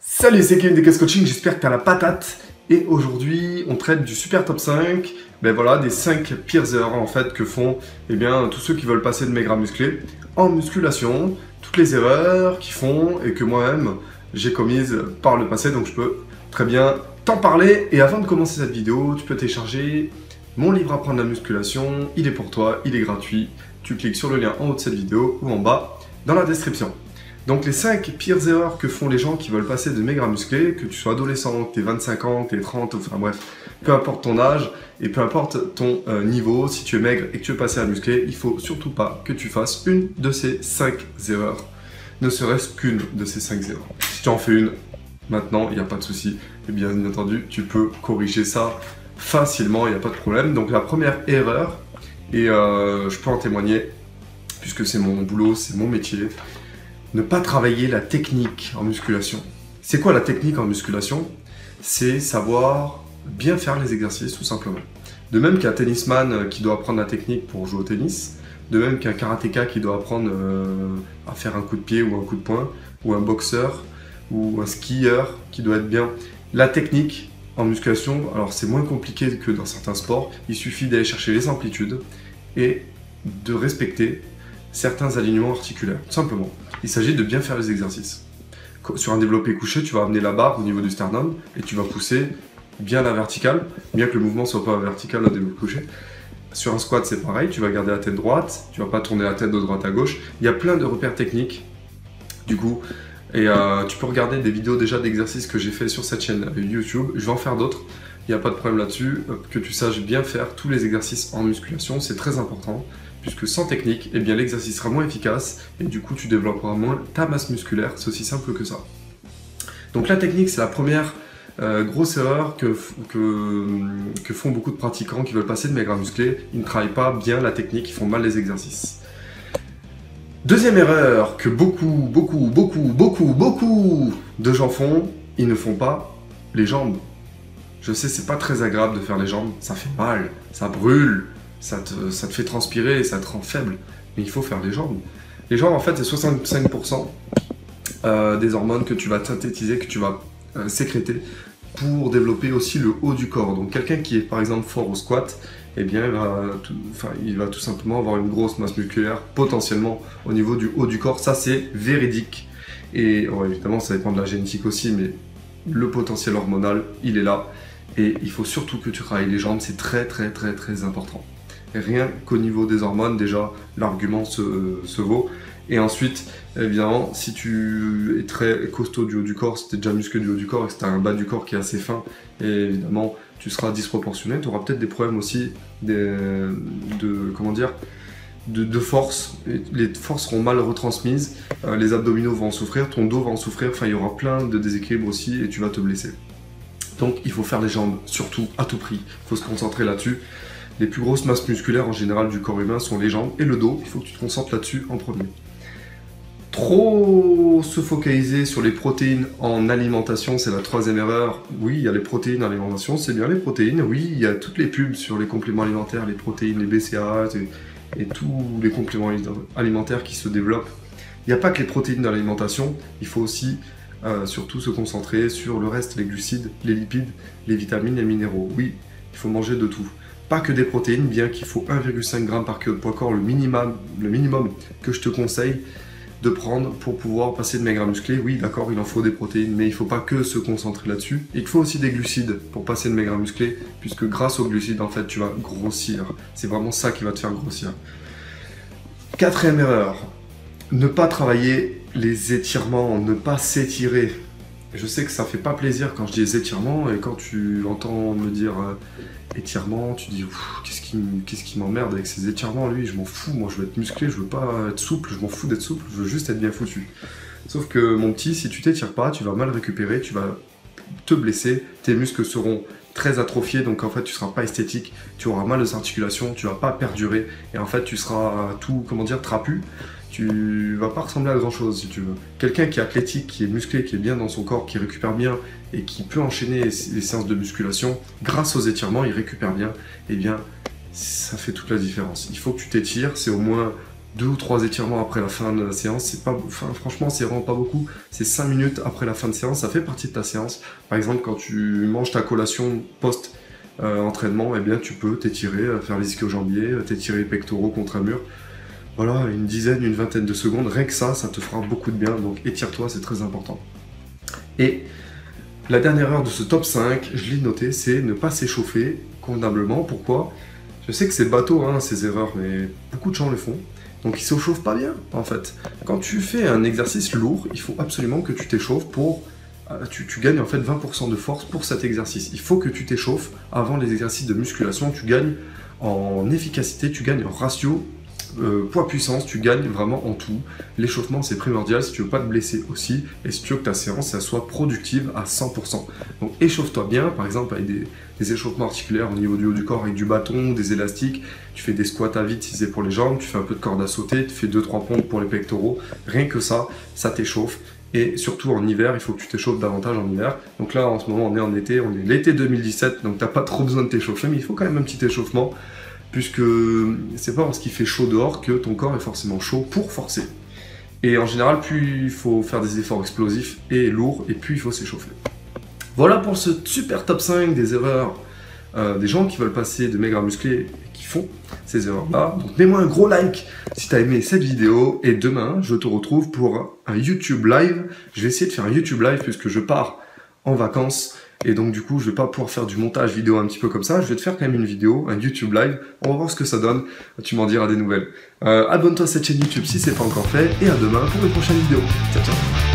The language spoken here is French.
Salut, c'est Kevin de Casse Coaching, j'espère que tu as la patate. Et aujourd'hui, on traite du super top 5, voilà, des 5 pires erreurs en fait que font tous ceux qui veulent passer de maigre à musclé en musculation. Toutes les erreurs qu'ils font et que moi-même j'ai commises par le passé, donc je peux très bien t'en parler. Et avant de commencer cette vidéo, tu peux télécharger mon livre Apprendre la musculation. Il est pour toi, il est gratuit. Tu cliques sur le lien en haut de cette vidéo ou en bas dans la description. Donc les 5 pires erreurs que font les gens qui veulent passer de maigre à musclé, que tu sois adolescent, que tu aies 25 ans, que tu aies 30, enfin bref, peu importe ton âge et peu importe ton niveau, si tu es maigre et que tu veux passer à musclé, il faut surtout pas que tu fasses une de ces 5 erreurs, ne serait-ce qu'une de ces 5 erreurs. Si tu en fais une, maintenant, il n'y a pas de souci, et bien entendu, tu peux corriger ça facilement, il n'y a pas de problème. Donc la première erreur, et je peux en témoigner, puisque c'est mon boulot, c'est mon métier, ne pas travailler la technique en musculation. C'est quoi la technique en musculation? C'est savoir bien faire les exercices, tout simplement. De même qu'un tennisman qui doit apprendre la technique pour jouer au tennis, de même qu'un karatéka qui doit apprendre à faire un coup de pied ou un coup de poing, ou un boxeur, ou un skieur qui doit être bien. La technique en musculation, alors c'est moins compliqué que dans certains sports, il suffit d'aller chercher les amplitudes et de respecter certains alignements articulaires, tout simplement. Il s'agit de bien faire les exercices. Sur un développé couché, tu vas amener la barre au niveau du sternum et tu vas pousser bien la verticale, bien que le mouvement soit pas vertical au développé couché. Sur un squat, c'est pareil, tu vas garder la tête droite, tu vas pas tourner la tête de droite à gauche. Il y a plein de repères techniques, du coup, et tu peux regarder des vidéos déjà d'exercices que j'ai fait sur cette chaîne YouTube. Je vais en faire d'autres, il n'y a pas de problème là-dessus. Que tu saches bien faire tous les exercices en musculation, c'est très important. Puisque sans technique, l'exercice sera moins efficace et du coup tu développeras moins ta masse musculaire, c'est aussi simple que ça. Donc la technique, c'est la première grosse erreur que font beaucoup de pratiquants qui veulent passer de maigre à musclé. Ils ne travaillent pas bien la technique, ils font mal les exercices. Deuxième erreur que beaucoup de gens font, ils ne font pas les jambes. Je sais, c'est pas très agréable de faire les jambes, ça fait mal, ça brûle. Ça te fait transpirer, ça te rend faible, mais il faut faire les jambes. Les jambes, en fait, c'est 65% des hormones que tu vas synthétiser, que tu vas sécréter pour développer aussi le haut du corps. Donc quelqu'un qui est par exemple fort au squat, il va tout simplement avoir une grosse masse musculaire potentiellement au niveau du haut du corps. Ça, c'est véridique. Et évidemment, ça dépend de la génétique aussi, mais le potentiel hormonal, il est là. Et il faut surtout que tu travailles les jambes, c'est très important. Rien qu'au niveau des hormones, déjà, l'argument se vaut. Et ensuite, évidemment, si tu es très costaud du haut du corps, si tu es déjà musclé du haut du corps et que tu as un bas du corps qui est assez fin, et évidemment, tu seras disproportionné. Tu auras peut-être des problèmes aussi de force. Les forces seront mal retransmises, les abdominaux vont en souffrir, ton dos va en souffrir, il y aura plein de déséquilibres aussi et tu vas te blesser. Donc, il faut faire les jambes, surtout, à tout prix. Il faut se concentrer là-dessus. Les plus grosses masses musculaires en général du corps humain sont les jambes et le dos. Il faut que tu te concentres là-dessus en premier. Trop se focaliser sur les protéines en alimentation, c'est la troisième erreur. Oui, il y a les protéines en alimentation, c'est bien les protéines. Oui, il y a toutes les pubs sur les compléments alimentaires, les protéines, les BCAA et tous les compléments alimentaires qui se développent. Il n'y a pas que les protéines dans l'alimentation, il faut aussi surtout se concentrer sur le reste, les glucides, les lipides, les vitamines, les minéraux. Oui, il faut manger de tout. Pas que des protéines, bien qu'il faut 1,5 g par kilo de poids corps, le minimum que je te conseille de prendre pour pouvoir passer de maigre à musclé. Oui, d'accord, il en faut des protéines, mais il ne faut pas que se concentrer là-dessus. Et il faut aussi des glucides pour passer de maigre à musclé, puisque grâce aux glucides, en fait, tu vas grossir. C'est vraiment ça qui va te faire grossir. Quatrième erreur, ne pas travailler les étirements, ne pas s'étirer. Je sais que ça fait pas plaisir quand je dis les étirements, et quand tu entends me dire étirement, tu dis qu'est-ce qui m'emmerde avec ces étirements, lui, je m'en fous, moi je veux être musclé, je veux pas être souple, je m'en fous d'être souple, je veux juste être bien foutu. Sauf que mon petit, si tu t'étires pas, tu vas mal récupérer, tu vas te blesser, tes muscles seront très atrophiés, donc en fait tu seras pas esthétique, tu auras mal aux articulations, tu vas pas perdurer, et en fait tu seras tout, trapu. Tu vas pas ressembler à grand chose si tu veux. Quelqu'un qui est athlétique, qui est musclé, qui est bien dans son corps, qui récupère bien et qui peut enchaîner les séances de musculation, grâce aux étirements, il récupère bien, ça fait toute la différence. Il faut que tu t'étires, c'est au moins 2 ou 3 étirements après la fin de la séance, c'est pas, enfin, franchement c'est vraiment pas beaucoup, c'est 5 minutes après la fin de séance, ça fait partie de ta séance. Par exemple quand tu manges ta collation post entraînement, eh bien tu peux t'étirer, faire les ischio-jambiers, t'étirer les pectoraux contre un mur. Voilà, une dizaine, une vingtaine de secondes, rien que ça te fera beaucoup de bien, donc étire-toi, c'est très important. Et la dernière heure de ce top 5, je l'ai noté, c'est ne pas s'échauffer convenablement. Pourquoi? Je sais que c'est bateau, hein, ces erreurs, mais beaucoup de gens le font. Donc ils ne s'échauffent pas bien, en fait. Quand tu fais un exercice lourd, il faut absolument que tu t'échauffes pour... Tu gagnes en fait 20% de force pour cet exercice. Il faut que tu t'échauffes avant les exercices de musculation. Tu gagnes en efficacité, tu gagnes en ratio poids-puissance, tu gagnes vraiment en tout. L'échauffement c'est primordial si tu veux pas te blesser aussi et si tu veux que ta séance elle soit productive à 100%. Donc échauffe-toi bien, par exemple avec des échauffements articulaires au niveau du haut du corps avec du bâton, des élastiques, tu fais des squats à vide si c'est pour les jambes, tu fais un peu de corde à sauter, tu fais 2-3 pompes pour les pectoraux, rien que ça t'échauffe. Et surtout en hiver, il faut que tu t'échauffes davantage en hiver. Donc là en ce moment on est en été, on est l'été 2017, donc t'as pas trop besoin de t'échauffer, mais il faut quand même un petit échauffement. Puisque c'est pas parce qu'il fait chaud dehors que ton corps est forcément chaud pour forcer. Et en général, plus il faut faire des efforts explosifs et lourds, et plus il faut s'échauffer. Voilà pour ce super top 5 des erreurs des gens qui veulent passer de maigre à musclé et qui font ces erreurs-là. Donc mets-moi un gros like si tu as aimé cette vidéo, et demain, je te retrouve pour un YouTube live. Je vais essayer de faire un YouTube live puisque je pars en vacances. Et donc du coup, je vais pas pouvoir faire du montage vidéo un petit peu comme ça. Je vais te faire quand même une vidéo, un YouTube live. On va voir ce que ça donne. Tu m'en diras des nouvelles. Abonne-toi à cette chaîne YouTube si c'est pas encore fait. Et à demain pour une prochaine vidéo. Ciao, ciao.